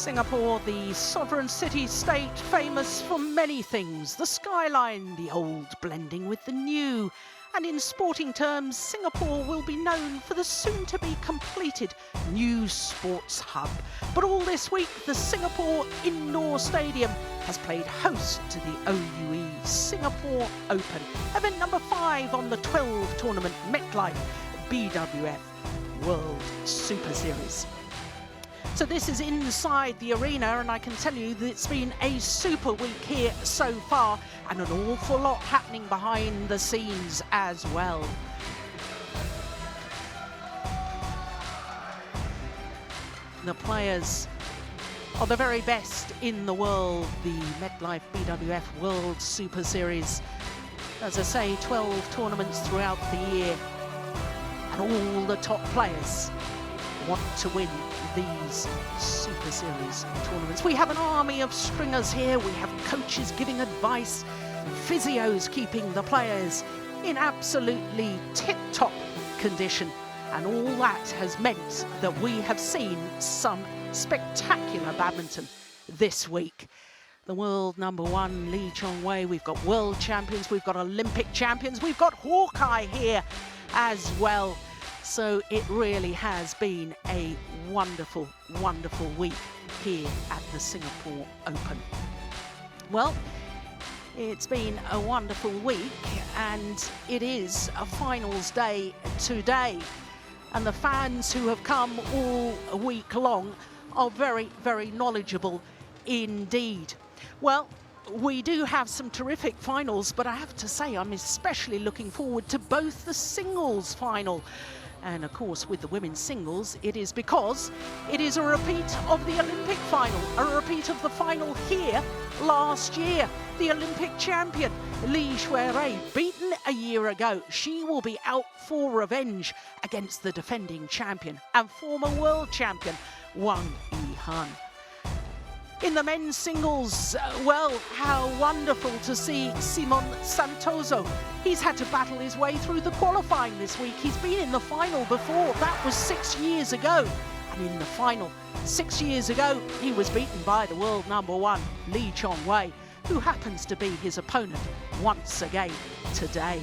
Singapore, the sovereign city-state famous for many things. The skyline, the old blending with the new. And in sporting terms, Singapore will be known for the soon-to-be completed new sports hub. But all this week, the Singapore Indoor Stadium has played host to the OUE Singapore Open, event number 5 on the 12 tournament MetLife BWF World Superseries. So this is inside the arena, and I can tell you that it's been a super week here so far, and an awful lot happening behind the scenes as well. The players are the very best in the world, the MetLife BWF World Superseries. As I say, 12 tournaments throughout the year, and all the top players want to win these Super Series tournaments. We have an army of stringers here. We have coaches giving advice, physios keeping the players in absolutely tip-top condition. And all that has meant that we have seen some spectacular badminton this week. The world number 1, Lee Chong-wei. We've got world champions. We've got Olympic champions. We've got Hawkeye here as well. So it really has been a wonderful, wonderful week here at the Singapore Open. Well, it's been a wonderful week, and it is a finals day today. And the fans who have come all week long are very, very knowledgeable indeed. Well, we do have some terrific finals, but I have to say I'm especially looking forward to both the singles final. And of course, with the women's singles, it is because it is a repeat of the Olympic final, a repeat of the final here last year. The Olympic champion, Li Shuirui, beaten a year ago. She will be out for revenge against the defending champion and former world champion, Wang Yihan. In the men's singles, well, how wonderful to see Simon Santoso. He's had to battle his way through the qualifying this week. He's been in the final before. That was 6 years ago. And in the final, 6 years ago, he was beaten by the world number 1, Lee Chong-wei, who happens to be his opponent once again today.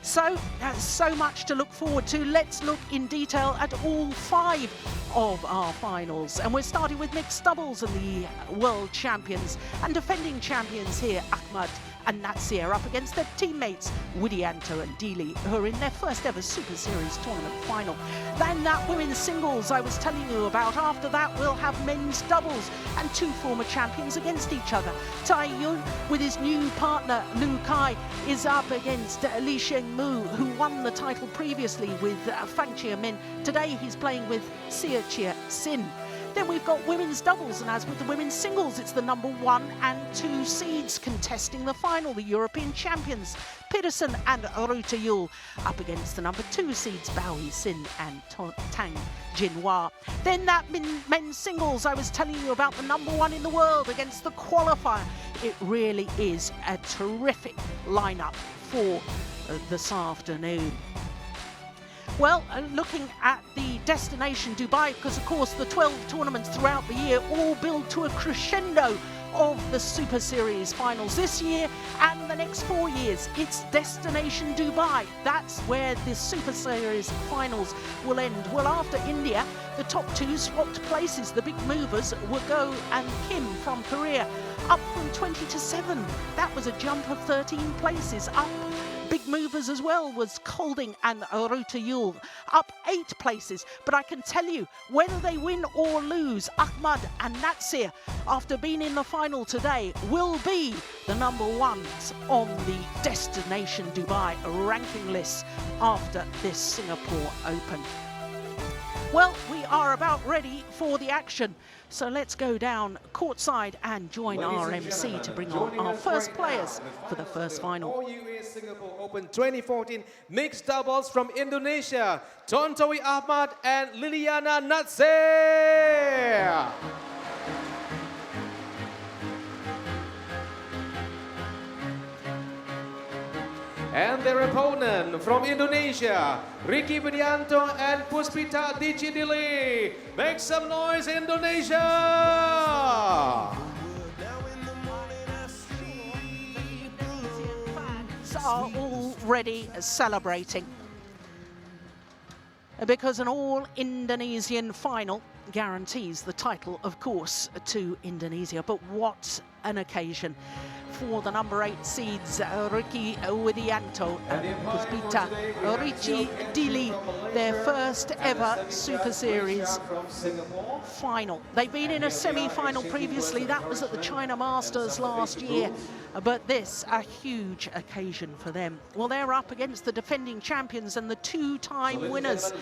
So, that's so much to look forward to. Let's look in detail at all 5 of our finals. And we're starting with mixed doubles and the world champions and defending champions here, Ahmad and Natsir, up against their teammates, Widianto and Dili, who are in their first ever Super Series tournament final. Then that women's singles I was telling you about. After that, we'll have men's doubles and 2 former champions against each other. Tai Yun, with his new partner, Lu Kai, is up against Li Shengmu, who won the title previously with Fang Chia Min. Today, he's playing with Sia Chia Sin. Then we've got women's doubles, and as with the women's singles, it's the number 1 and 2 seeds contesting the final, the European champions, Peterson and Ruta Yul, up against the number 2 seeds, Bao Yi-sin and Tang Jinhua. Then that men's singles, I was telling you about the number 1 in the world against the qualifier. It really is a terrific lineup for this afternoon. Well, looking at the destination Dubai, because of course the 12 tournaments throughout the year all build to a crescendo of the Super Series finals this year and the next 4 years. It's destination Dubai. That's where the Super Series finals will end. Well, after India, the top 2 swapped places. The big movers were Go and Kim from Korea, up from 20 to 7. That was a jump of 13 places up. Big movers as well was Kolding and Ruta Yul, up 8 places. But I can tell you, whether they win or lose, Ahmad and Natsir, after being in the final today, will be the number 1s on the Destination Dubai ranking list after this Singapore Open. Well, we are about ready for the action. So let's go down courtside and join our MC to bring on our first players for the first final. OUE Singapore Open 2014 mixed doubles from Indonesia, Tontowi Ahmad and Liliana Natsir. And their opponent from Indonesia, Ricky Widianto and Puspita Dili. Make some noise, Indonesia! Are already celebrating because an all-Indonesian final guarantees the title, of course, to Indonesia. But what an occasion for the number 8 seeds, Ricky Widianto and Puspita Dili, their first ever Super Series final. They've been in a semi-final previously, that was at the China Masters last year, but this a huge occasion for them. Well, they're up against the defending champions and the 2-time winners,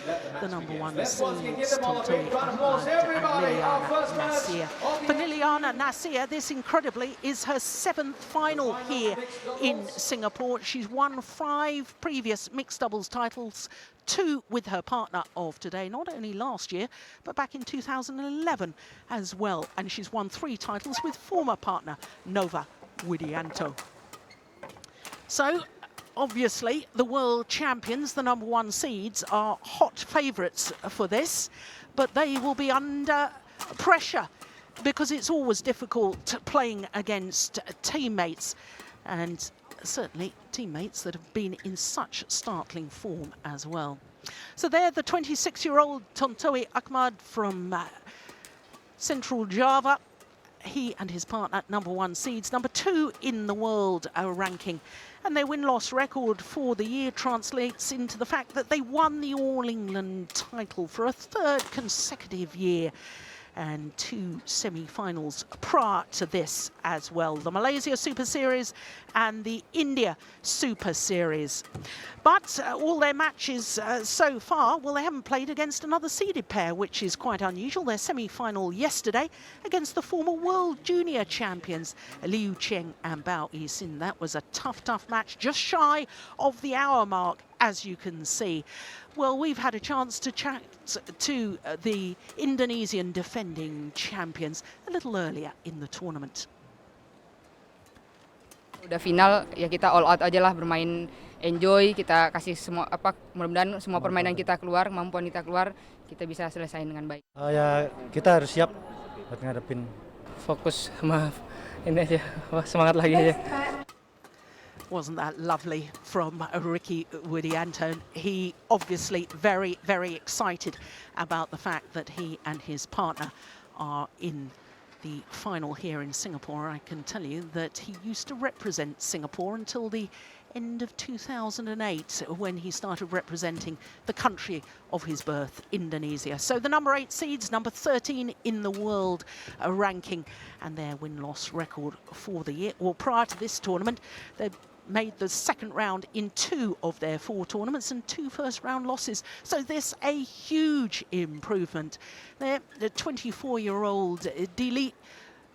the number 1 seeds, Tontowi Ahmad and Liliana Nasir. For Liliana Nasir, this incredibly is her 7th final here in Singapore. She's won 5 previous mixed doubles titles, 2 with her partner of today, not only last year, but back in 2011 as well. And she's won 3 titles with former partner Nova Widianto. So, obviously, the world champions, the number 1 seeds, are hot favourites for this, but they will be under pressure because it's always difficult playing against teammates, and certainly teammates that have been in such startling form as well. So there, the 26-year-old Tontowi Ahmad from Central Java. He and his partner, number 1 seeds, number 2 in the world ranking. And their win-loss record for the year translates into the fact that they won the All-England title for a 3rd consecutive year, and 2 semi-finals prior to this as well, the Malaysia Super Series and the India Super Series. But all their matches so far, well, they haven't played against another seeded pair, which is quite unusual. Their semi-final yesterday against the former world junior champions, Liu Cheng and Bao Yixin. That was a tough match, just shy of the hour mark, as you can see. Well, we've had a chance to chat to the Indonesian defending champions a little earlier in the tournament. Udah final, ya kita all out aja lah, bermain enjoy, kita kasih semua mudah-mudahan semua permainan kita keluar, kemampuan kita keluar, kita bisa selesaiin dengan baik. Ya kita harus siap buat ngadepin. Fokus sama ini aja, semangat lagi aja. Wasn't that lovely from Ricky Widianto? He obviously very excited about the fact that he and his partner are in the final here in Singapore. I can tell you that he used to represent Singapore until the end of 2008, when he started representing the country of his birth, Indonesia. So the number 8 seeds, number 13 in the world ranking, and their win-loss record for the year. Well, prior to this tournament, they made the 2nd round in 2 of their 4 tournaments and 2 first-round losses. So this a huge improvement. They're the 24-year-old Dili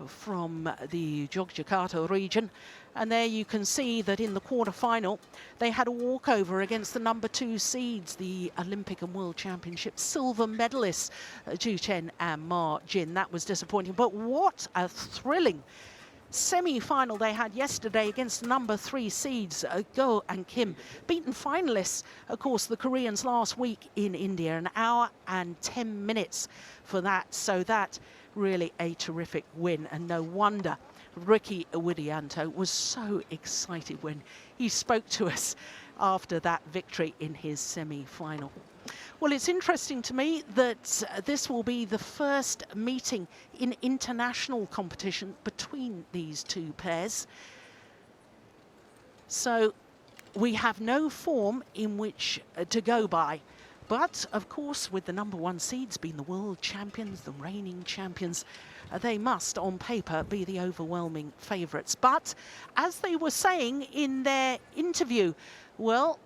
from the Yogyakarta region. And there you can see that in the quarter-final, they had a walkover against the number 2 seeds, the Olympic and World Championships silver medalists, Ju Chen and Ma Jin. That was disappointing, but what a thrilling semi-final they had yesterday against number 3 seeds, Go and Kim. Beaten finalists, of course, the Koreans last week in India, 1 hour and 10 minutes for that. So that really a terrific win, and no wonder Ricky Widianto was so excited when he spoke to us after that victory in his semi-final. Well, it's interesting to me that this will be the first meeting in international competition between these 2 pairs. So we have no form in which to go by. But, of course, with the number 1 seeds being the world champions, the reigning champions, they must, on paper, be the overwhelming favourites. But, as they were saying in their interview, well,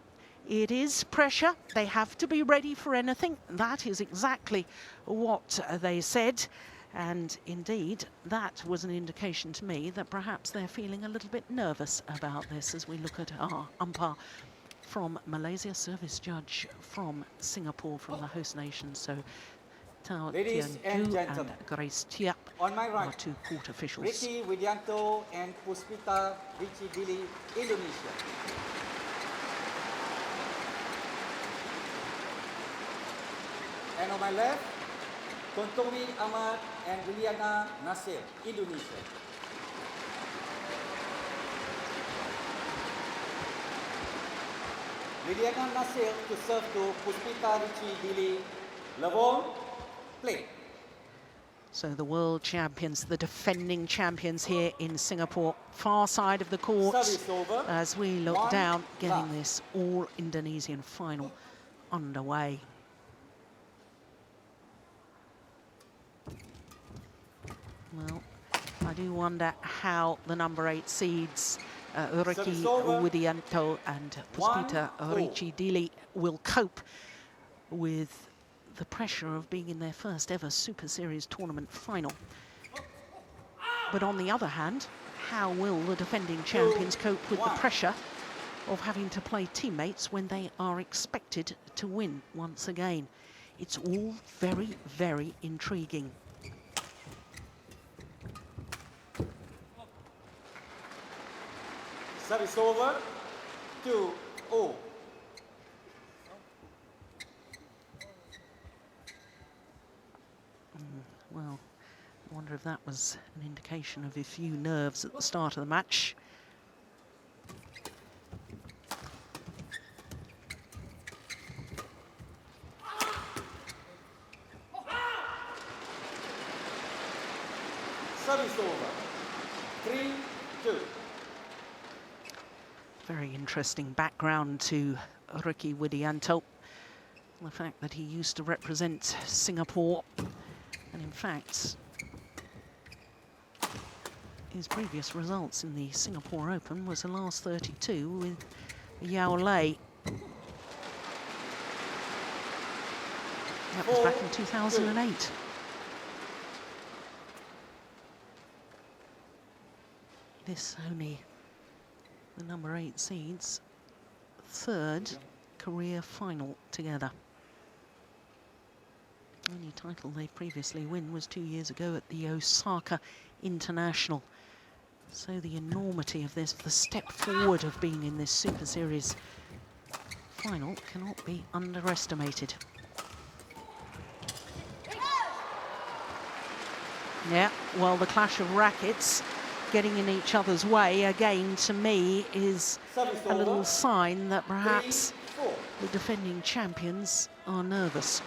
it is pressure. They have to be ready for anything. That is exactly what they said. And indeed, that was an indication to me that perhaps they're feeling a little bit nervous about this as we look at our umpire from Malaysia, service judge from Singapore, from the host nation. So Tao Ladies Tian and Gu and gentlemen, Grace Tiap on my are right, 2 court officials. Ricky Widianto and Puspita Dili, Indonesia. And on my left, Tontowi Ahmad and Liliana Nasir, Indonesia. Liliana Nasir to serve to Puspita Ruchi Dili. Levon, play. So the world champions, the defending champions here in Singapore, far side of the court, as we look down, getting this all-Indonesian final underway. Well, I do wonder how the number 8 seeds, Ricky Widianto and Puspita Ruchi Dili, will cope with the pressure of being in their first ever Super Series tournament final. But on the other hand, how will the defending champions cope with the pressure of having to play teammates when they are expected to win once again? It's all very, very intriguing. Service over, 2-0. Well, I wonder if that was an indication of a few nerves at the start of the match. Service over, 3-2. Very interesting background to Ricky Widianto. The fact that he used to represent Singapore, and in fact his previous results in the Singapore Open was the last 32 with Yao Lei. That was back in 2008. This only the number 8 seeds' third career final together. The only title they previously won was 2 years ago at the Osaka International. So the enormity of this, the step forward of being in this Super Series final, cannot be underestimated. Yeah, well, the clash of rackets getting in each other's way, again, to me, is a little sign that perhaps the defending champions are nervous.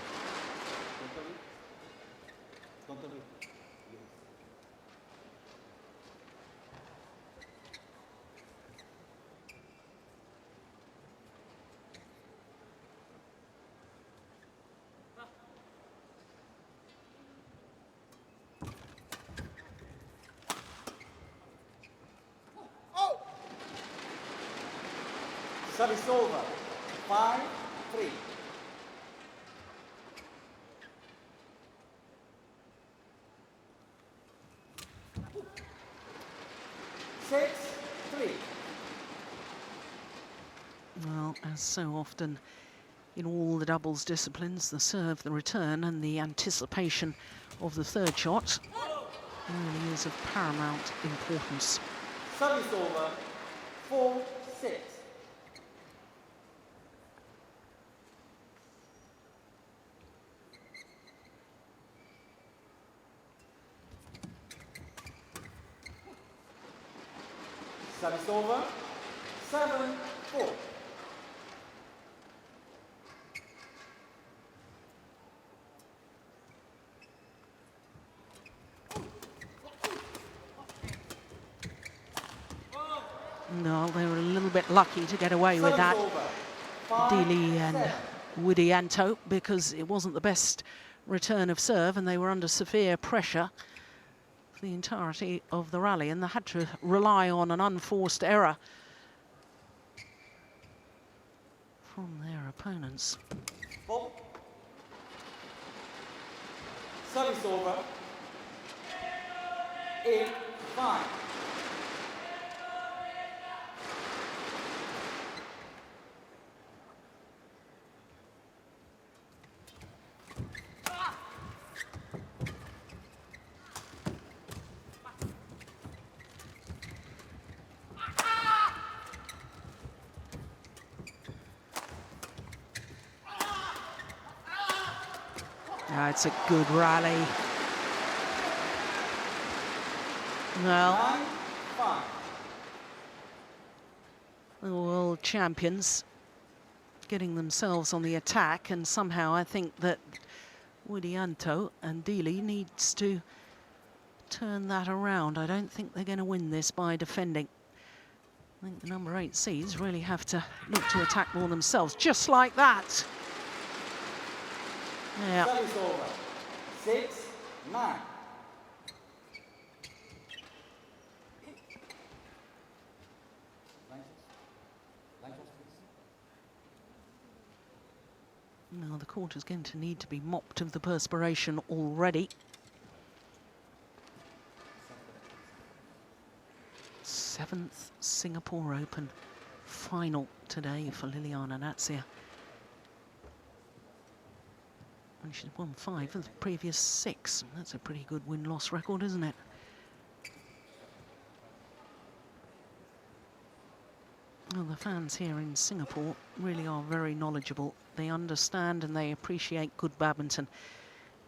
Service over, 5-3. Well, as so often in all the doubles disciplines, the serve, the return, and the anticipation of the third shot really is of paramount importance. Service over, 4-6. Service over, 7-4. No, they were a little bit lucky to get away with that, Dili and Widianto, because it wasn't the best return of serve and they were under severe pressure for the entirety of the rally, and they had to rely on an unforced error from their opponents. Service over, 8-5. It's a good rally. Well, 9-5. the world champions getting themselves on the attack, and somehow I think that Widianto and Dili needs to turn that around. I don't think they're going to win this by defending. I think the number 8 seeds really have to look to attack more themselves, just like that. Yeah. Service over. 6-9. Now the court is going to need to be mopped of the perspiration already. 7th Singapore Open final today for Liliana Natsir. And she's won 5 of the previous 6. That's a pretty good win-loss record, isn't it? Well, the fans here in Singapore really are very knowledgeable. They understand and they appreciate good badminton.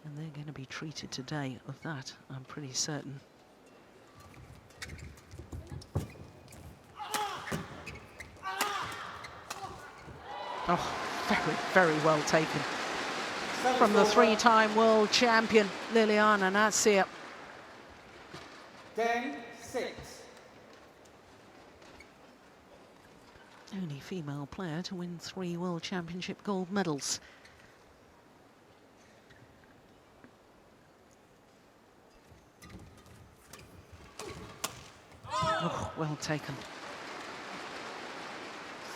And they're going to be treated today of that, I'm pretty certain. Oh, very, very well taken from the 3-time world champion, Liliana Natsir. 10-6. Only female player to win 3 World Championship gold medals. Oh, well taken.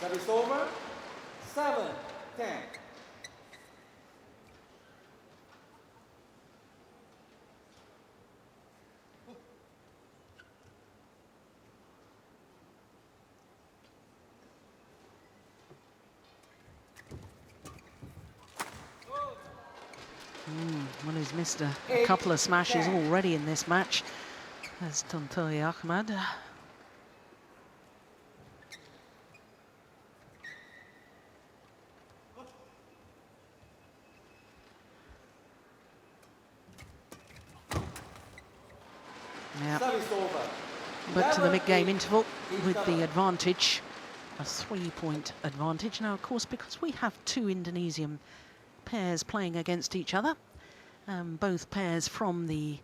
Service over. 7-10. Well, he's missed a couple of smashes already in this match, as Tontoy Ahmad. Yeah. Service over. But to the mid-game interval with the advantage, a 3-point advantage. Now, of course, because we have 2 Indonesian pairs playing against each other, both pairs from the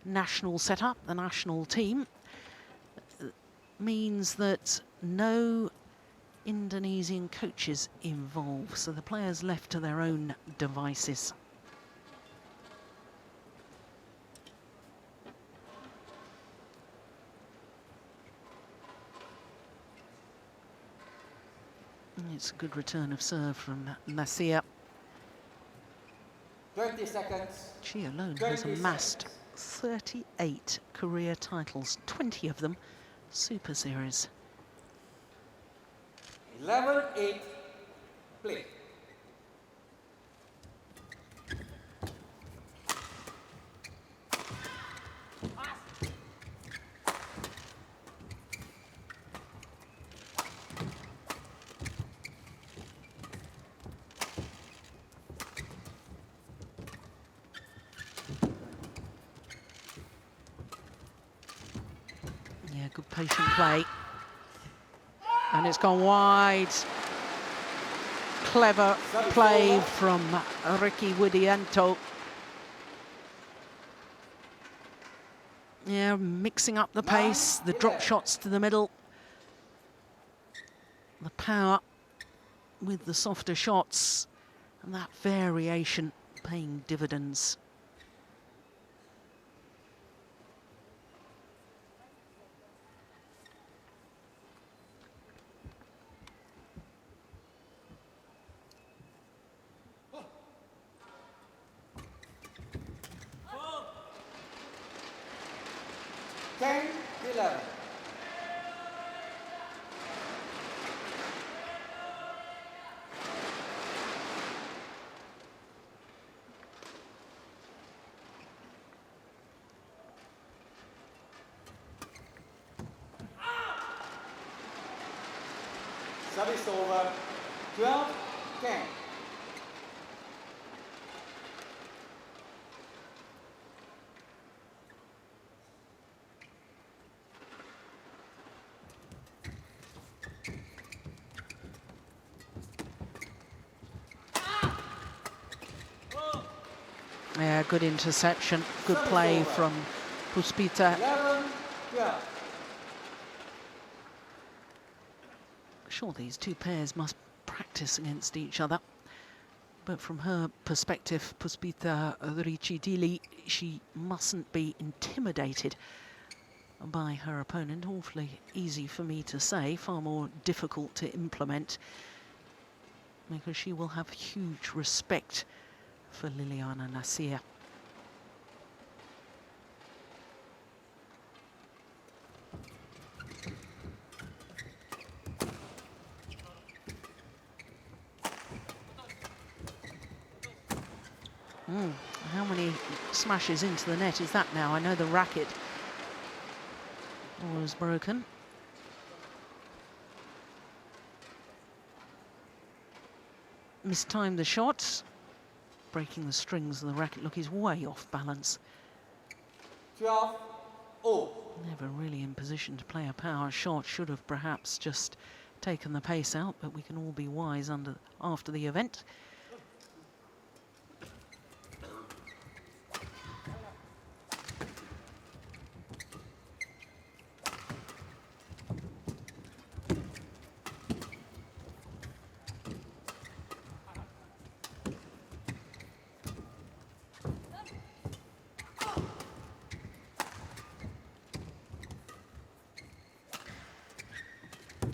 national setup, the national team, means that no Indonesian coaches involved, so the players left to their own devices. It's a good return of serve from Natsir. 20 seconds. She alone has amassed 38 career titles, 20 of them Super Series. 11-8. Play. Yeah, good patient play. And it's gone wide. Clever play from Ricky Widianto. Yeah, mixing up the pace, the drop shots to the middle. The power with the softer shots. And that variation paying dividends. Service over. 12-10. Yeah, good interception, good play from Puspita. 11, 12. Sure, these two pairs must practice against each other. But from her perspective, Puspita Ricidili, she mustn't be intimidated by her opponent. Awfully easy for me to say, far more difficult to implement, because she will have huge respect for Liliana Nasir. How many smashes into the net is that now? I know the racket was broken. Mistimed the shot. Breaking the strings of the racket. Look, he's way off balance. 12, 0. Never really in position to play a power shot. Should have perhaps just taken the pace out, but we can all be wise after the event.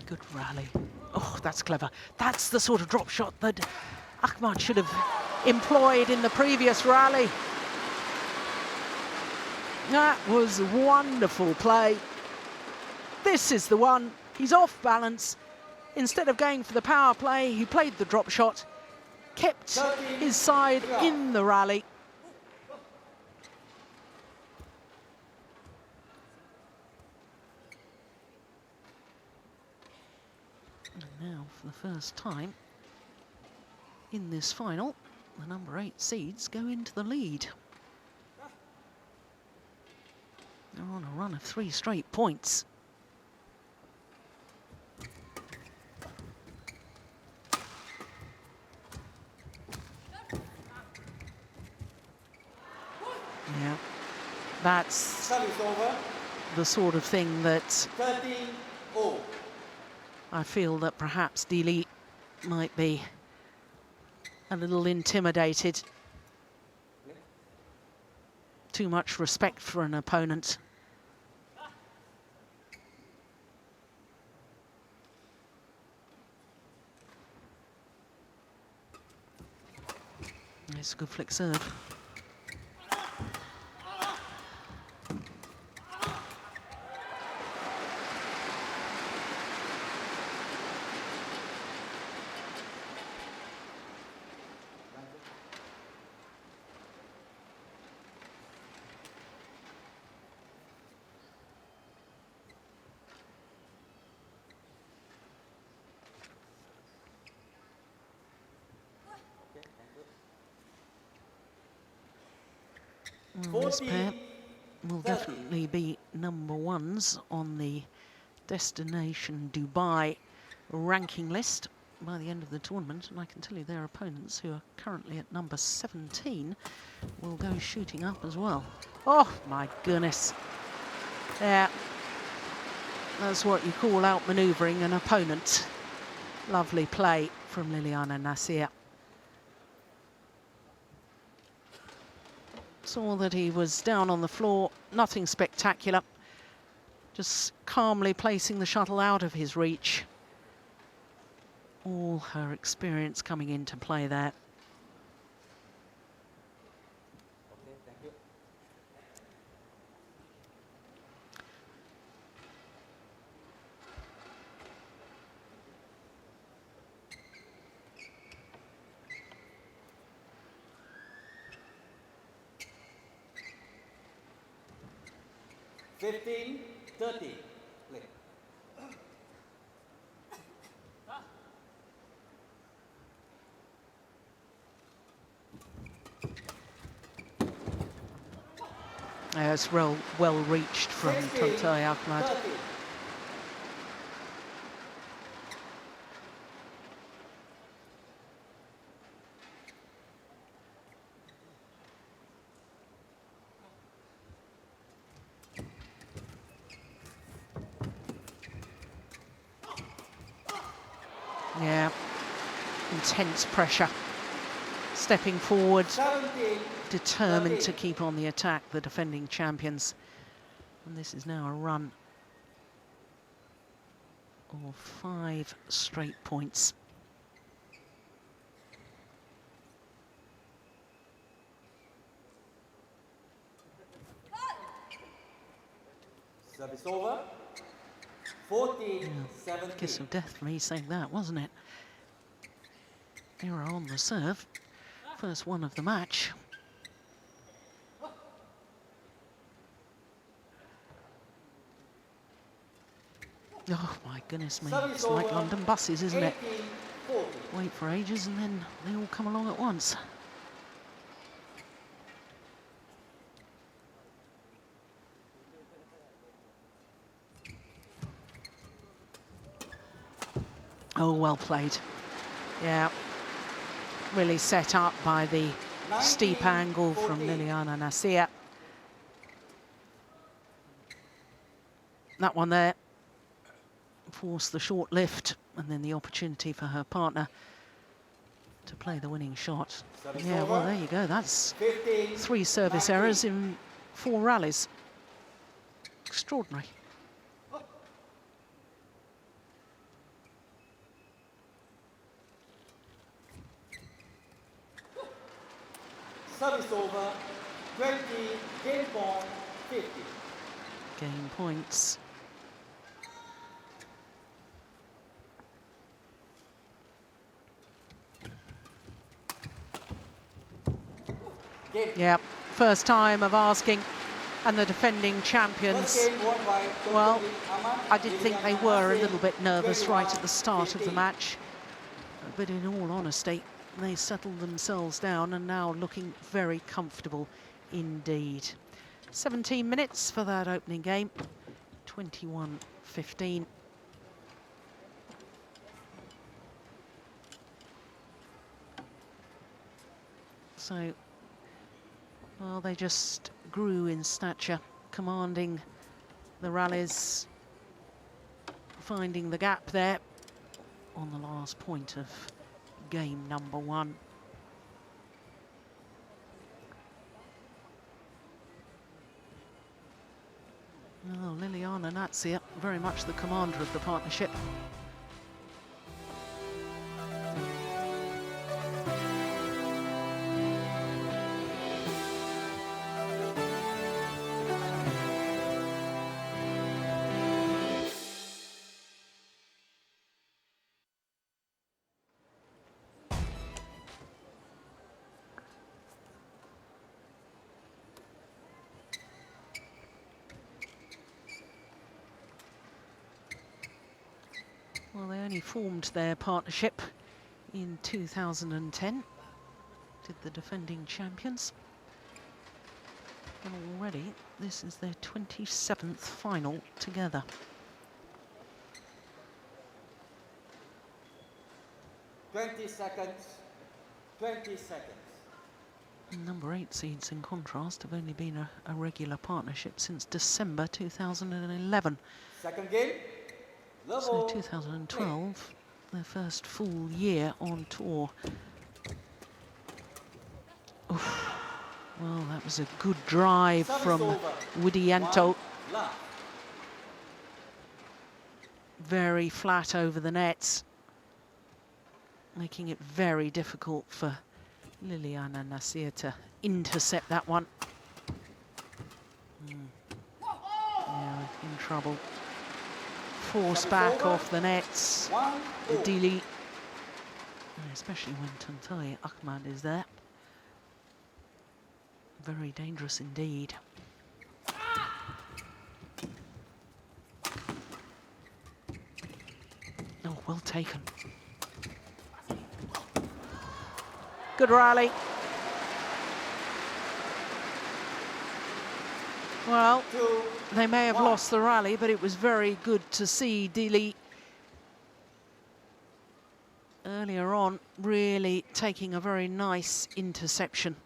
Good rally. Oh, that's clever. That's the sort of drop shot that Ahmad should have employed in the previous rally. That was wonderful play. This is the one. He's off balance. Instead of going for the power play, he played the drop shot, kept his side in the rally. And now, for the first time in this final, the number 8 seeds go into the lead. They're on a run of 3 straight points. Yeah, that's Service over. the sort of thing that 13, 0. I feel that perhaps Dili might be a little intimidated. Too much respect for an opponent. It's a good flick serve. Well, this pair will definitely be number 1s on the Destination Dubai ranking list by the end of the tournament, and I can tell you their opponents, who are currently at number 17, will go shooting up as well. Oh my goodness. Yeah, that's what you call out manoeuvring an opponent. Lovely play from Liliana Nasir. Saw that he was down on the floor, nothing spectacular, just calmly placing the shuttle out of his reach. All her experience coming into play there. Okay, thank you. Fifteen, 30. Play. It's well reached from 16, Tontoy Ahmad. 30. intense pressure. Stepping forward, 17, determined to keep on the attack, the defending champions. And this is now a run of 5 straight points. Service over. 14-17. Kiss of death for me saying that, wasn't it? Error on the serve. First one of the match. Oh my goodness me, it's like London buses, isn't it? 18-40. Wait for ages and then they all come along at once. Oh, well played. Yeah, really set up by the steep angle from Liliana Nasir. That one there forced the short lift and then the opportunity for her partner to play the winning shot. Yeah, well, there you go. That's 3 service errors in 4 rallies. Extraordinary. Service over. 20, game point, 50. Game points. Game. Yeah, first time of asking, and the defending champions. First game won by Well, Dr. Ahmad, I did think they were a Liliana little bit nervous right at the start of the 15. match, but in all honesty, they settled themselves down and now looking very comfortable indeed. 17 minutes for that opening game, 21-15. So, well, they just grew in stature, commanding the rallies, finding the gap there on the last point of game number 1. Oh, Liliana Nasir, very much the commander of the partnership. Well, they only formed their partnership in 2010, did the defending champions. And already, this is their 27th final together. $20 seconds. 20 seconds. Number 8 seeds, in contrast, have only been a regular partnership since December 2011. Second game. So Level 2012, their first full year on tour. Oof. Well, that was a good drive Service from over. Widianto. 1 love. Very flat over the nets, making it very difficult for Liliana Nasir to intercept that one. Yeah, in trouble. Force Service back over. off the nets. 1 all. Dili, especially when Tantai Ahmad is there. Very dangerous indeed. Oh, well taken. Good rally. Well, 2, they may have 1. lost the rally, but it was very good to see Dili earlier on really taking a very nice interception.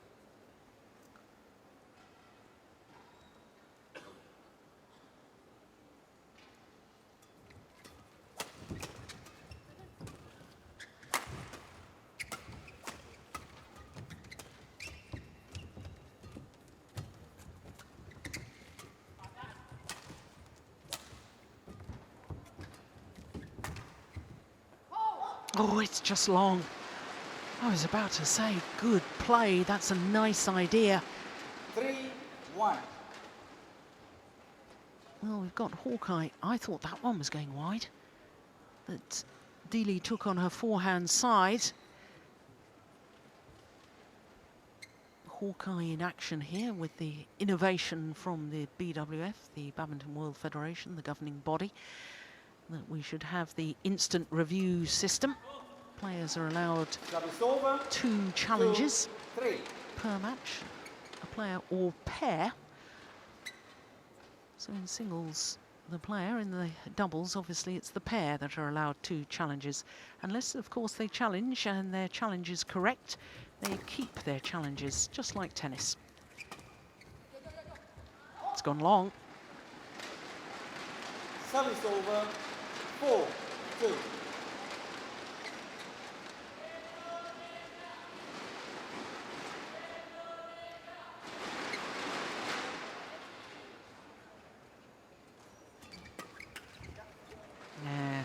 Oh, it's just long. I was about to say, good play. That's a nice idea. 3-1. Well, we've got Hawkeye. I thought that one was going wide. That Deely took on her forehand side. Hawkeye in action here with the innovation from the BWF, the Badminton World Federation, the governing body, that we should have the instant review system. Players are allowed Service over. 2 challenges 2-3. per match, a player or pair. So in singles, the player; in the doubles, obviously it's the pair that are allowed 2 challenges. Unless, of course, they challenge and their challenge is correct, they keep their challenges, just like tennis. It's gone long. Service over. 4-2. Yeah,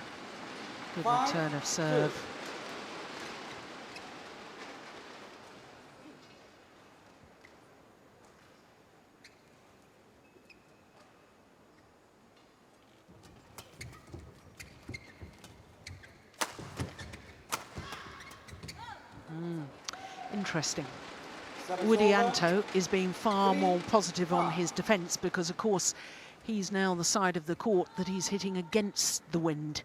good 5-2. return of serve. Interesting. Service Woody over. Anto is being far more positive on his defence because, of course, he's now the side of the court that he's hitting against the wind,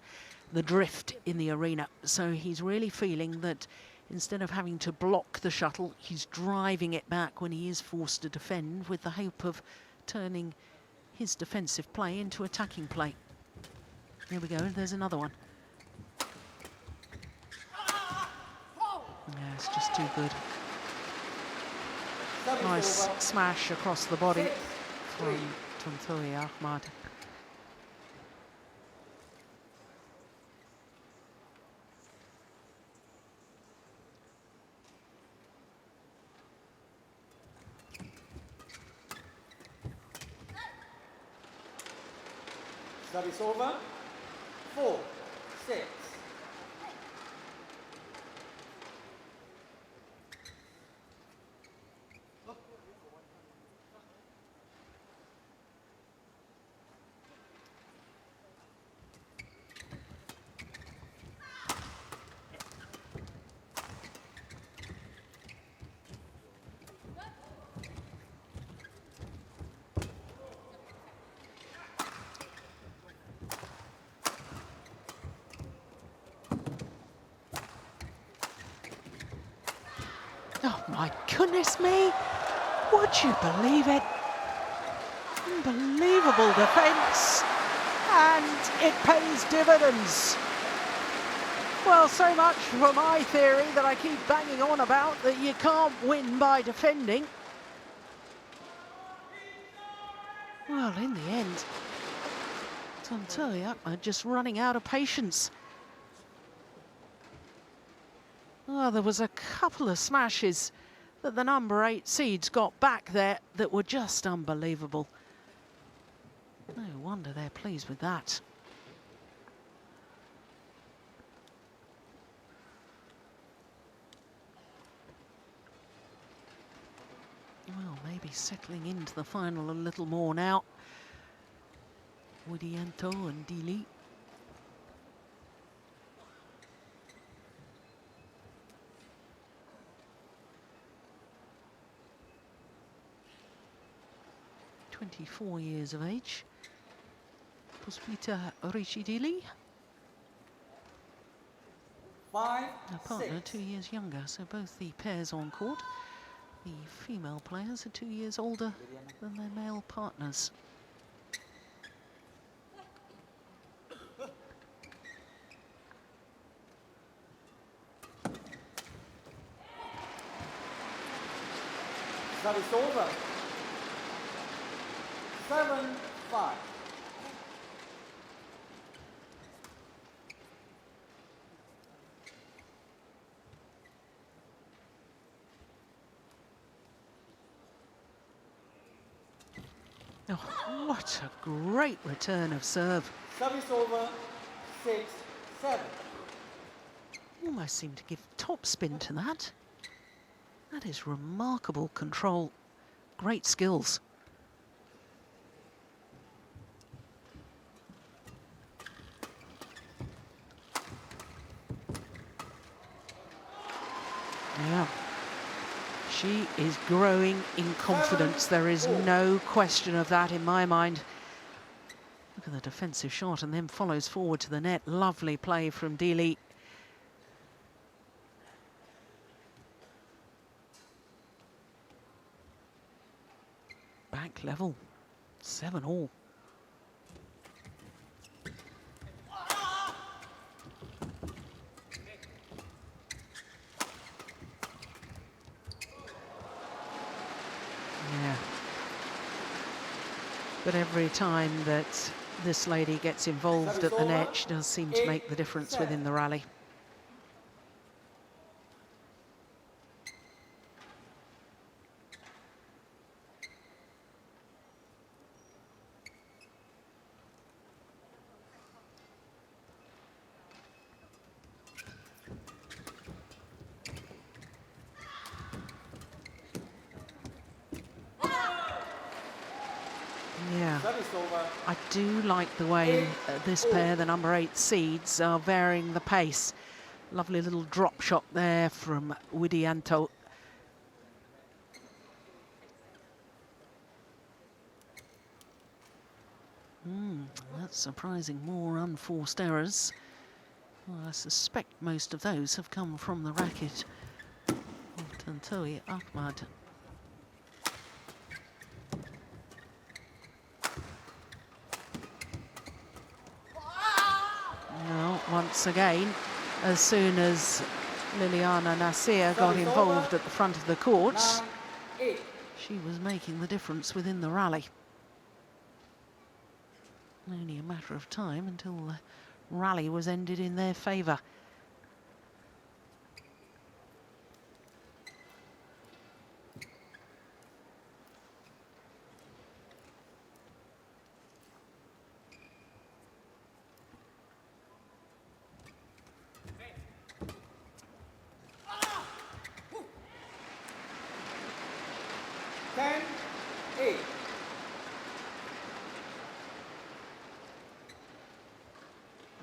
the drift in the arena. So he's really feeling that instead of having to block the shuttle, he's driving it back when he is forced to defend, with the hope of turning his defensive play into attacking play. There we go, there's another one. Yeah, it's just too good. Service Nice over. smash across the body 6-3. from Tunturi Ahmad. Service over. 4-6. Oh my goodness me! Would you believe it? Unbelievable defence, and it pays dividends. Well, so much for my theory that I keep banging on about, that you can't win by defending. Well, in the end, Tunturi Ahmad just running out of patience. Oh, there was a couple of smashes that the number 8 seeds got back there that were just unbelievable. No wonder they're pleased with that. Well, maybe settling into the final a little more now. Woody Anto and Deely. (24 years of age). Puspita Richidili, 5-6. her partner 2 years younger, so both the pairs on court. The female players are 2 years older than their male partners. Service over. 7-5. Oh, what a great return of serve. Service over. 6-7. Almost seemed to give topspin to that. That is remarkable control. Great skills. Yeah. She is growing in confidence. There is no question of that in my mind. Look at the defensive shot and then follows forward to the net. Lovely play from Dili. Back level, 7-all. Yeah. But every time that this lady gets involved at the net, she does seem to make the difference within the rally. Yeah, I do like the way this pair, the number 8 seeds, are varying the pace. Lovely little drop shot there from Widianto. That's surprising, more unforced errors. Well, I suspect most of those have come from the racket of Tantowi Ahmad. Well, once again, as soon as Liliana Nasir got involved at the front of the courts, she was making the difference within the rally. Only a matter of time until the rally was ended in their favour.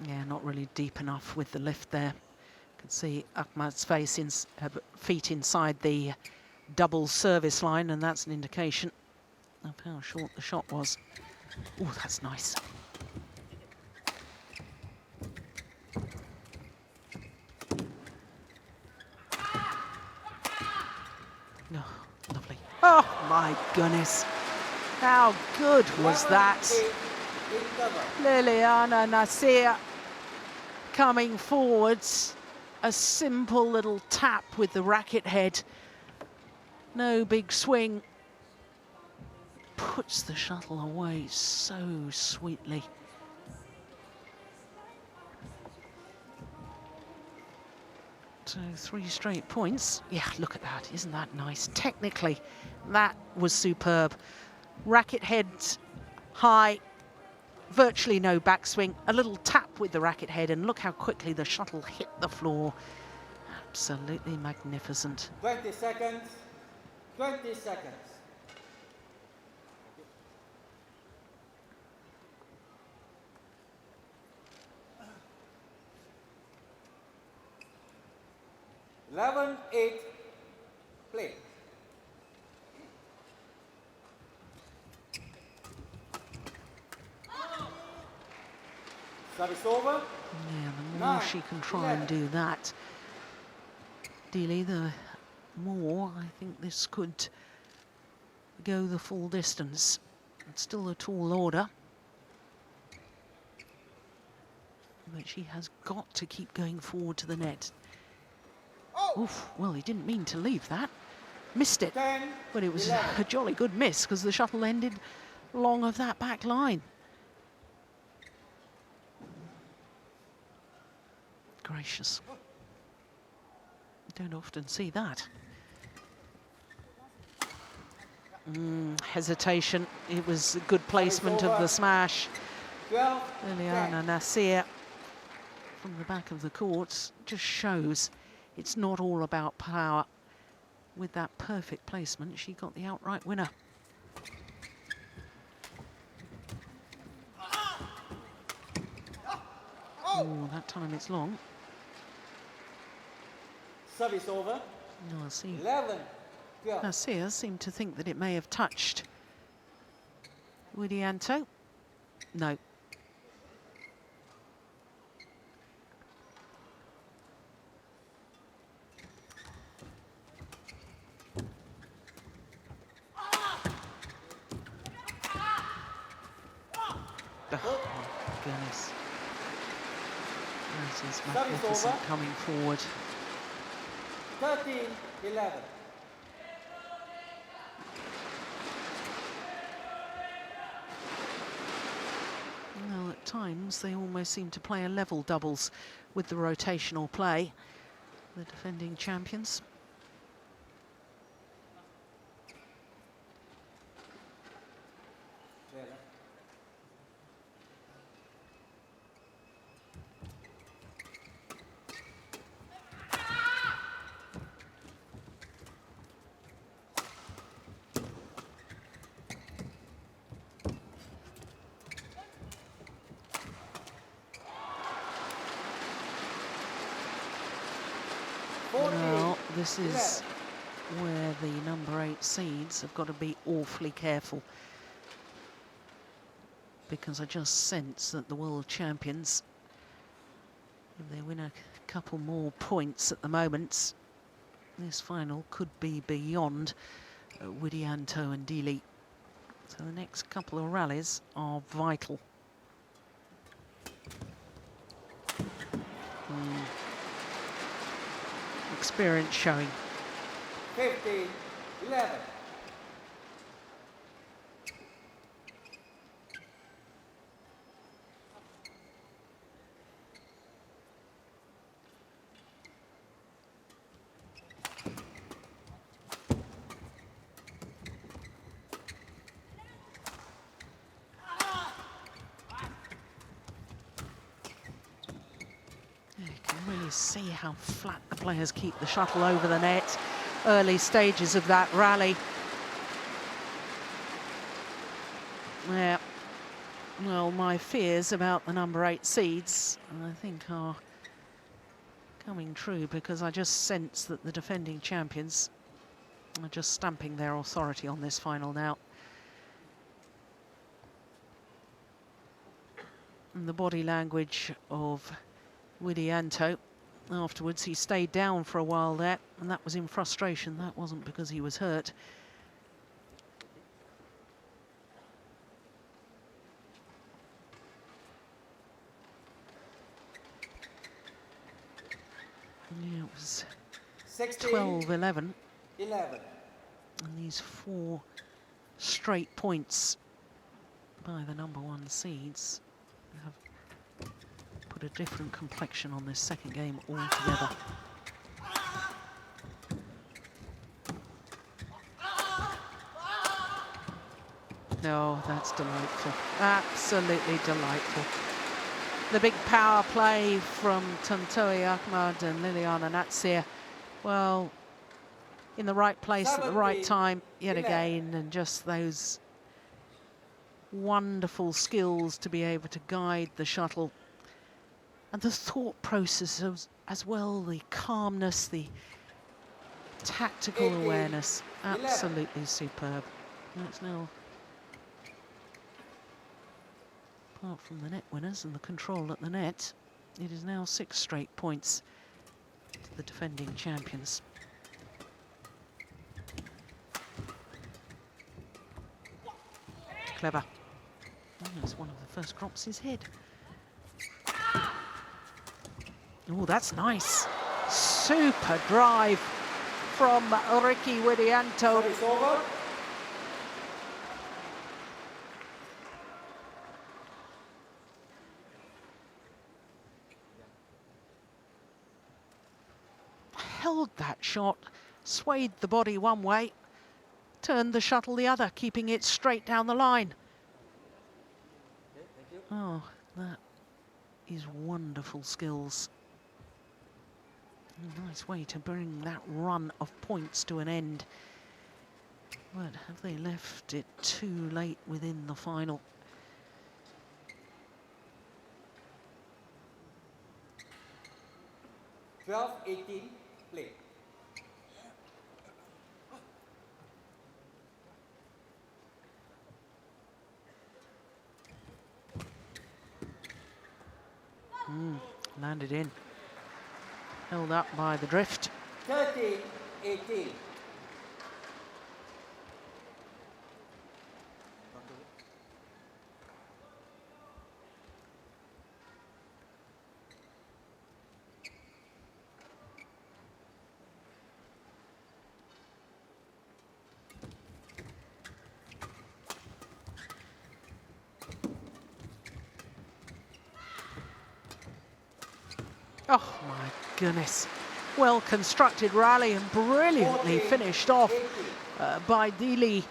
Yeah, not really deep enough with the lift there. You can see Ahmad's face feet inside the double service line, and that's an indication of how short the shot was. Oh, that's nice. Oh, lovely. Oh, my goodness. How good was that? Liliana Nasir coming forwards. A simple little tap with the racket head. No big swing. Puts the shuttle away so sweetly. So 3 straight points. Yeah, look at that. Isn't that nice? Technically, that was superb. Racket head high. Virtually no backswing, a little tap with the racket head, and look how quickly the shuttle hit the floor. Absolutely magnificent. 20 seconds. 20 seconds. Eleven, 8, play. Service over. Yeah, the more she can try and do that, Dili, the more I think this could go the full distance. It's still a tall order, but she has got to keep going forward to the net. Oof, well, he didn't mean to leave that. Missed it, but it was a jolly good miss because the shuttle ended long of that back line. Gracious. Don't often see that. Hesitation. It was a good placement of the smash. Liliana Nasir from the back of the court just shows it's not all about power. With that perfect placement, she got the outright winner. Oh, that time it's long. Service over. No, I see. 11. Garcia seemed to think that it may have touched Widianto. No. Oh, goodness. That is magnificent coming forward. 13-11. Well, at times they almost seem to play a level doubles with the rotational play, the defending champions. Now, this is where the number 8 seeds have got to be awfully careful, because I just sense that the world champions, if they win a couple more points at the moment, this final could be beyond Widianto and Dili. So the next couple of rallies are vital. Experience showing. 15-11. You can really see how flat the players keep the shuttle over the net. Early stages of that rally. Yeah. Well, my fears about the number 8 seeds, I think, are coming true, because I just sense that the defending champions are just stamping their authority on this final now. And the body language of Widianto, afterwards he stayed down for a while there, and that was in frustration. That wasn't because he was hurt. Yeah, it was 12-11. 11. And these 4 straight points by the number 1 seeds have put a different complexion on this second game altogether. No, that's delightful. Absolutely delightful. The big power play from Tontowi Ahmad and Liliana Natsir. Well, in the right place at the right time yet again, and just those wonderful skills to be able to guide the shuttle. And the thought process as well, the calmness, the tactical awareness, absolutely superb. That's now, apart from the net winners and the control at the net, it is now 6 straight points to the defending champions. Clever. Oh, that's one of the first drops his head. Oh, that's nice. Super drive from Ricky Widianto. Service over. Held that shot, swayed the body one way, turned the shuttle the other, keeping it straight down the line. Oh, that his wonderful skills. A nice way to bring that run of points to an end. But have they left it too late within the final? Twelve, 18, play. Landed in. Held up by the drift. 13, 18. Oh my goodness. Well constructed rally and brilliantly finished off by Dili.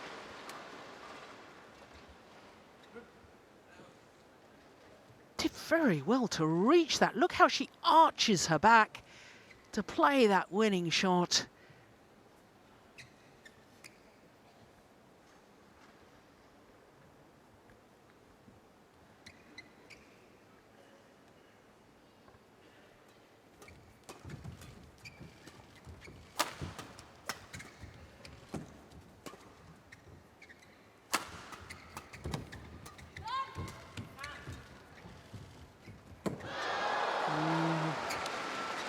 Did very well to reach that. Look how she arches her back to play that winning shot.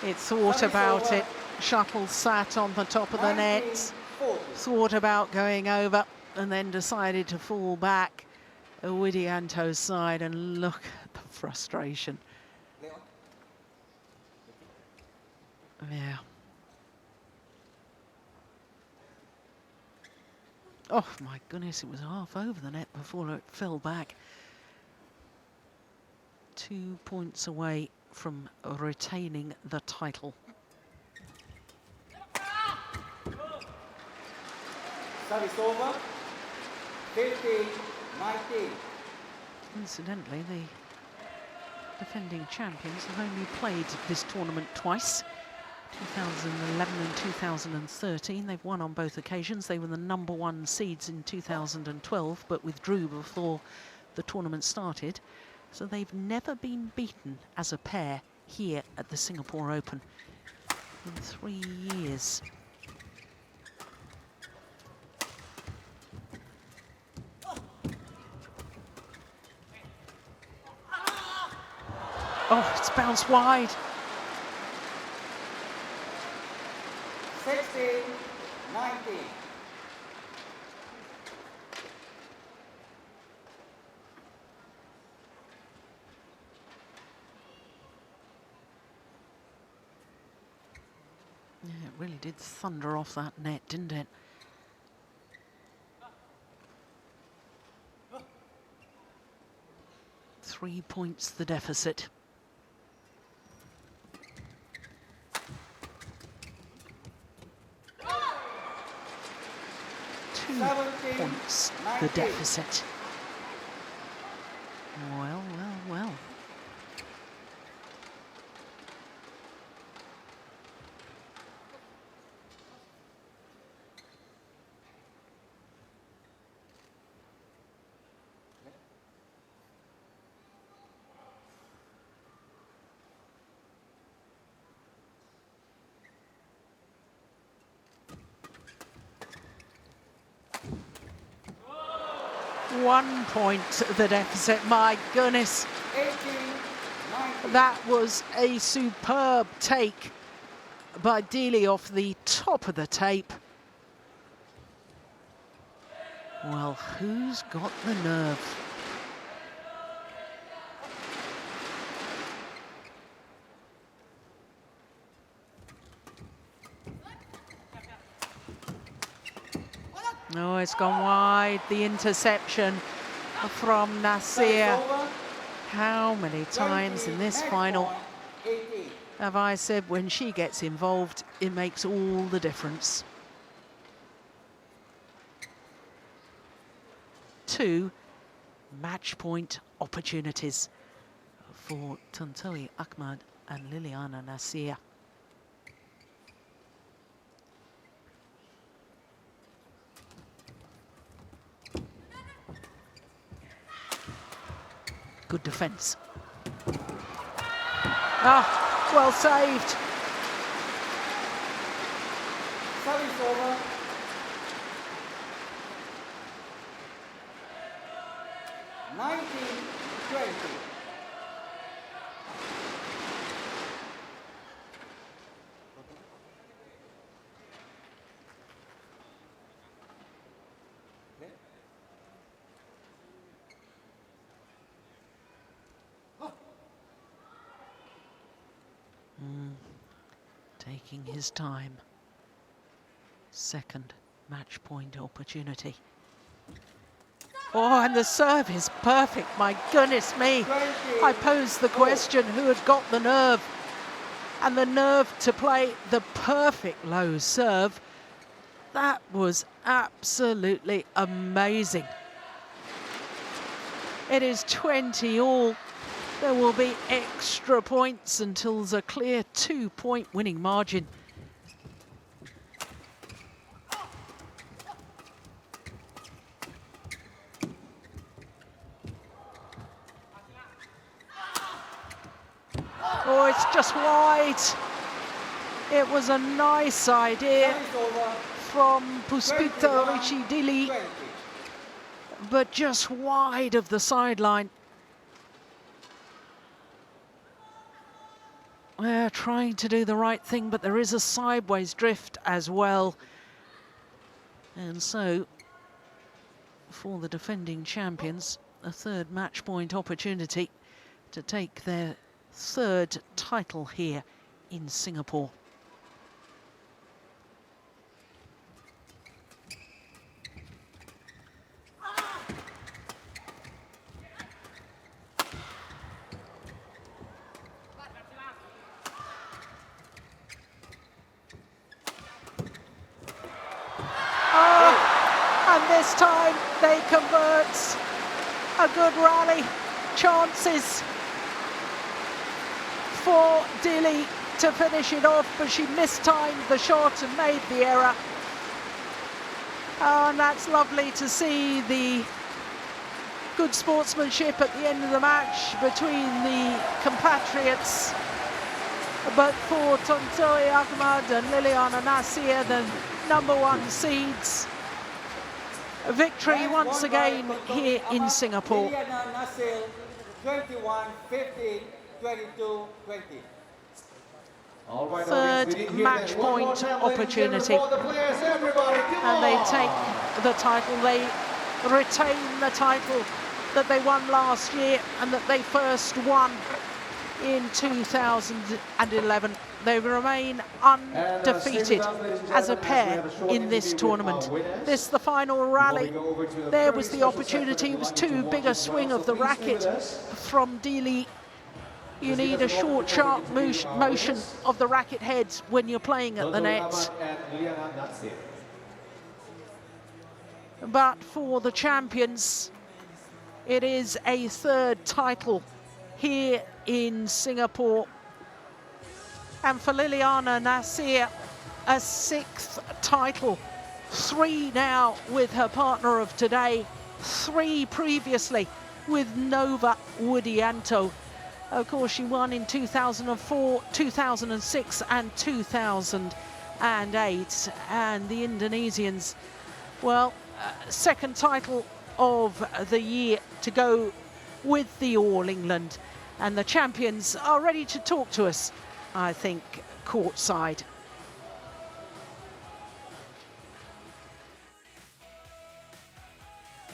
It thought about it. Shuttle sat on the top of the net, thought about going over, and then decided to fall back. Widianto's side, and look at the frustration. Yeah. Oh my goodness, it was half over the net before it fell back. 2 points away from retaining the title. Service over. 15, 19. Incidentally, the defending champions have only played this tournament twice, 2011 and 2013. They've won on both occasions. They were the #1 seeds in 2012, but withdrew before the tournament started. So they've never been beaten as a pair here at the Singapore Open in 3 years. Oh, it's bounced wide. 16, 19. Yeah, it really did thunder off that net, didn't it? Three points the deficit. Points the deficit. Well, well, well. One point the deficit, my goodness. 18, 19. That was a superb take by Dealey off the top of the tape. Well, who's got the nerve? No, it's gone wide. The interception from Nasir. How many times in this final have I said when she gets involved, it makes all the difference? 2 match point opportunities for Tuntoi Ahmad and Liliana Nasir. Good defence. Ah, well saved. Service over. (19-20). Taking his time. Second match point opportunity. Oh, and the serve is perfect. My goodness me. I posed the question, who had got the nerve? And the nerve to play the perfect low serve. That was absolutely amazing. It is 20 all. There will be extra points until there's a clear 2-point winning margin. Oh, it's just wide. It was a nice idea from Puspita Richidili, but just wide of the sideline. They're trying to do the right thing, but there is a sideways drift as well. And so, for the defending champions, a third match point opportunity to take their third title here in Singapore. And this time they convert. A good rally. Chances for Dili to finish it off, but she mistimed the shot and made the error. Oh, and that's lovely to see the good sportsmanship at the end of the match between the compatriots. But for Tuntoi Ahmad and Liliana Nasir, the #1 seeds, a victory once again here in Singapore. Liliana Nasir, 21-15, 22-20. Third match point opportunity. And they take the title. They retain the title that they won last year and that they first won in 2011. They remain undefeated as a pair in this tournament. This is the final rally. There was the opportunity. It was too big a swing of the racket from Dili. You need a short, sharp motion of the racket head when you're playing at the net. But for the champions, it is a third title here in Singapore. And for Liliana Nasir, a 6th title. 3 now with her partner of today, 3 previously with Nova Widianto. Of course, she won in 2004, 2006 and 2008. And the Indonesians, well, second title of the year to go with the All England. And the champions are ready to talk to us, I think, courtside.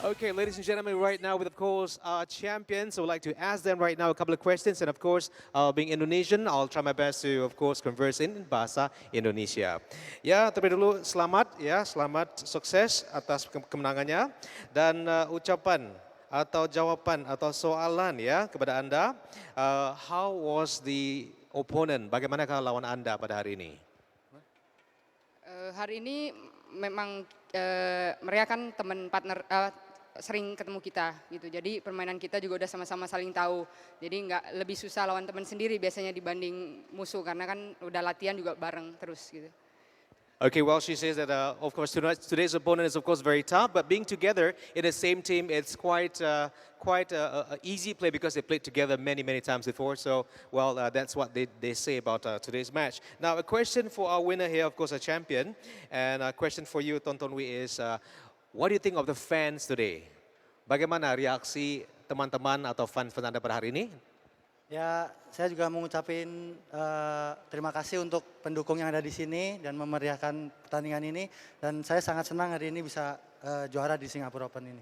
Okay, ladies and gentlemen, right now with, of course, our champions. I would like to ask them right now a couple of questions. And of course, being Indonesian, I'll try my best to, of course, converse in bahasa Indonesia. Ya, terlebih dulu selamat, ya, selamat sukses atas kemenangannya. Dan ucapan atau jawaban atau soalan ya kepada Anda. How was the opponent? Bagaimanakah lawan Anda pada hari ini? Hari ini memang mereka kan sering ketemu kita gitu. Jadi permainan kita juga udah sama-sama saling tahu. Jadi nggak lebih susah lawan teman sendiri biasanya dibanding musuh karena kan udah latihan juga bareng terus gitu. Okay, well, she says that, of course, today's opponent is, of course, very tough, but being together in the same team, it's quite a easy play because they played together many, many times before. So, well, that's what they say about today's match. Now, a question for our winner here, of course, a champion. And a question for you, Tontonwi, is what do you think of the fans today? Bagaimana reaksi teman-teman atau fan-fan Anda pada hari ini? Ya, saya juga mau ngucapin terima kasih untuk pendukung yang ada di sini dan memeriahkan pertandingan ini. Dan saya sangat senang hari ini bisa juara di Singapore Open ini.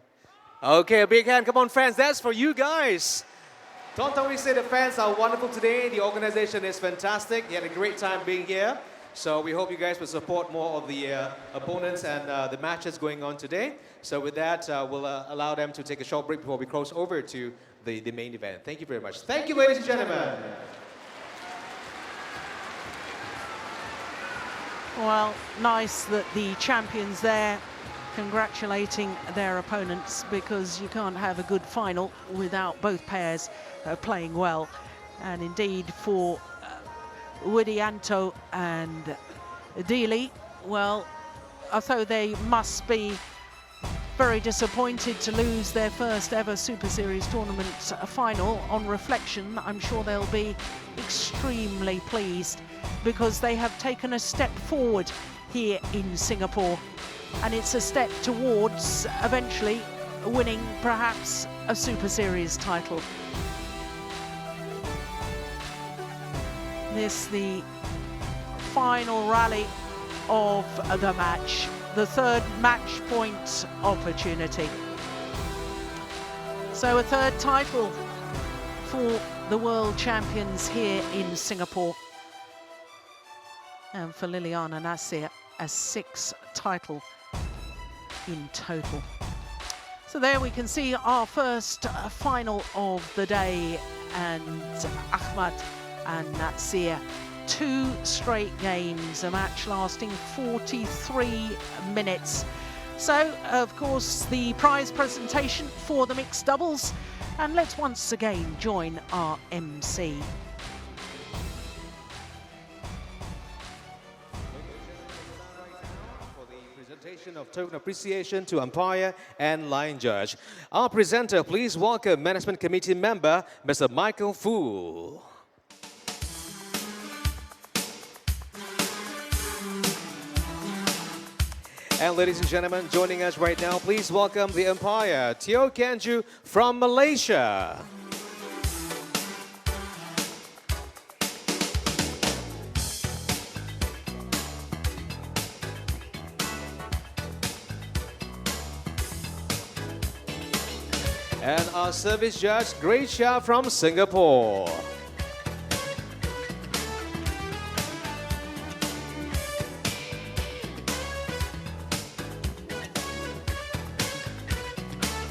Okay, a big hand. Come on, fans. That's for you guys. Tonton, we say the fans are wonderful today. The organization is fantastic. You had a great time being here. So we hope you guys will support more of the opponents and the matches going on today. So with that, we'll allow them to take a short break before we cross over to the main event. Thank you very much. Thank you, ladies and gentlemen. Well, nice that the champions there congratulating their opponents, because you can't have a good final without both pairs playing well. And indeed for Widianto and Dili, well, although they must be very disappointed to lose their first ever Super Series tournament final, on reflection, I'm sure they'll be extremely pleased because they have taken a step forward here in Singapore. And it's a step towards eventually winning perhaps a Super Series title. This the final rally of the match, the third match point opportunity. So a third title for the world champions here in Singapore. And for Liliana Nasir, a sixth title in total. So there we can see our first final of the day, and Ahmad and Nasir, 2 straight games, a match lasting 43 minutes. So, of course, the prize presentation for the mixed doubles, and let's once again join our MC. Of token appreciation to umpire and line judge. Our presenter, please welcome Management Committee member, Mr. Michael Fu. And ladies and gentlemen, joining us right now, please welcome the umpire, Teo Kanju from Malaysia. And our service judge, Gracia from Singapore.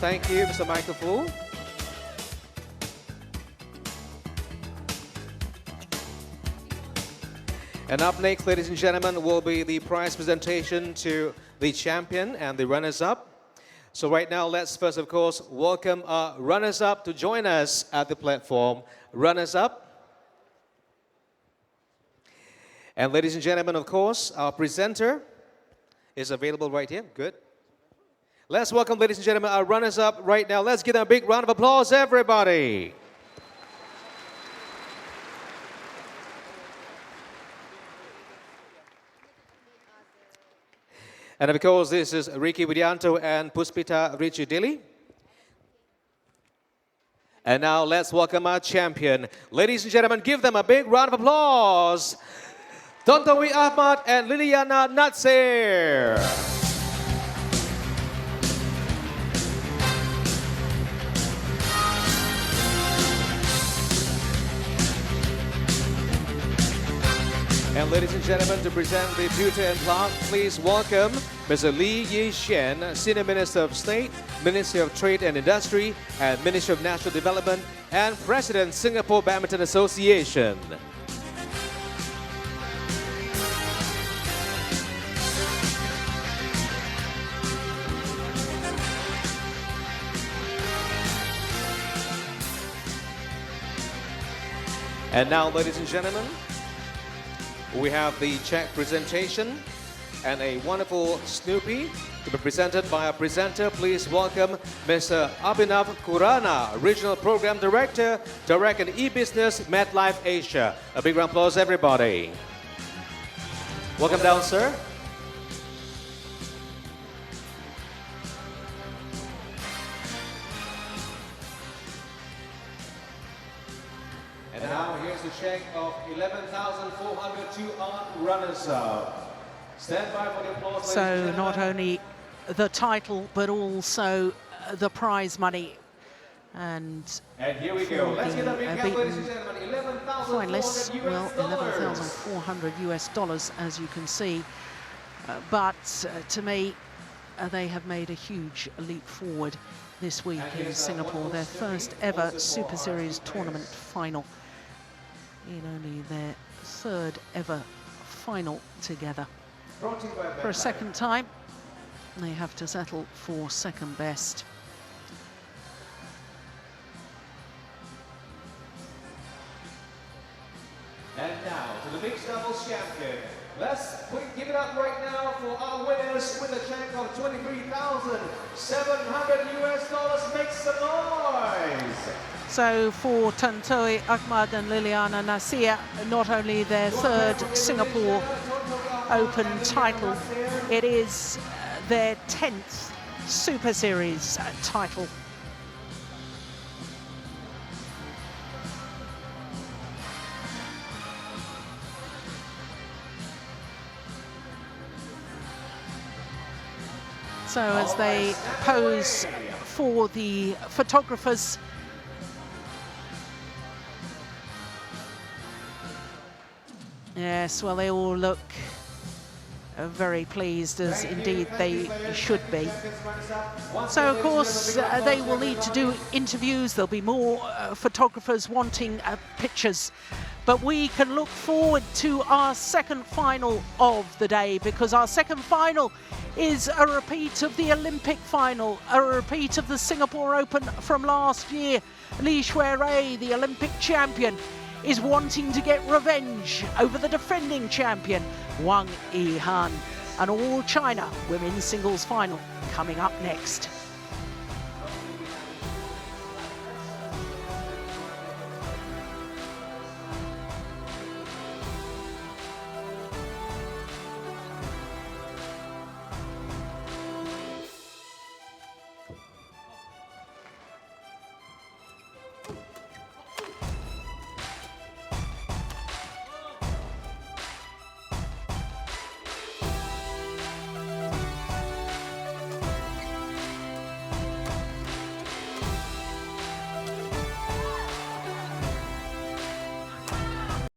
Thank you, Mr. Michael Fu. And up next, ladies and gentlemen, will be the prize presentation to the champion and the runners-up. So right now, let's first, of course, welcome our runners-up to join us at the platform. Runners-up. And ladies and gentlemen, of course, our presenter is available right here. Good. Let's welcome, ladies and gentlemen, our runners-up right now. Let's give them a big round of applause, everybody. And of course, this is Ricky Widianto and Puspita Richie Dili. And now let's welcome our champion. Ladies and gentlemen, give them a big round of applause. Tontowi Ahmad and Liliana Nasir. And ladies and gentlemen, to present the beauty and plaque, please welcome Mr. Lee Yi-Shen, Senior Minister of State, Ministry of Trade and Industry, and Ministry of National Development, and President, Singapore Badminton Association. And now, ladies and gentlemen, we have the check presentation and a wonderful Snoopy to be presented by our presenter. Please welcome Mr. Abhinav Khurana, Regional Program Director, Direct and E-Business, MetLife Asia. A big round of applause, everybody. Welcome down, sir. And now here's the check of 11,400 to our runners-up. Stand by for the applause. So not only the title, but also the prize money. And here we go. Let's get a big hand, ladies and beaten gentlemen. 11,400 finalists, well, $11,400 US, as you can see. But to me, they have made a huge leap forward this week in Singapore, their first ever Super Series tournament final, in only their third ever final together. For a second time, they have to settle for second best. And now to the mixed doubles champion. Let's give it up right now for our winners with a check of $23,700 US. Make some noise. So for Tantoy Ahmad and Liliana Nasir, not only their third Singapore Open title, it is their 10th Super Series title. So as they pose for the photographers, yes, well, they all look very pleased, as indeed they should be. So, of course, they will need to do interviews. There'll be more photographers wanting pictures. But we can look forward to our second final of the day, because our second final is a repeat of the Olympic final, a repeat of the Singapore Open from last year. Lee Shui-rei, the Olympic champion, is wanting to get revenge over the defending champion, Wang Yihan. An all-China women's singles final coming up next.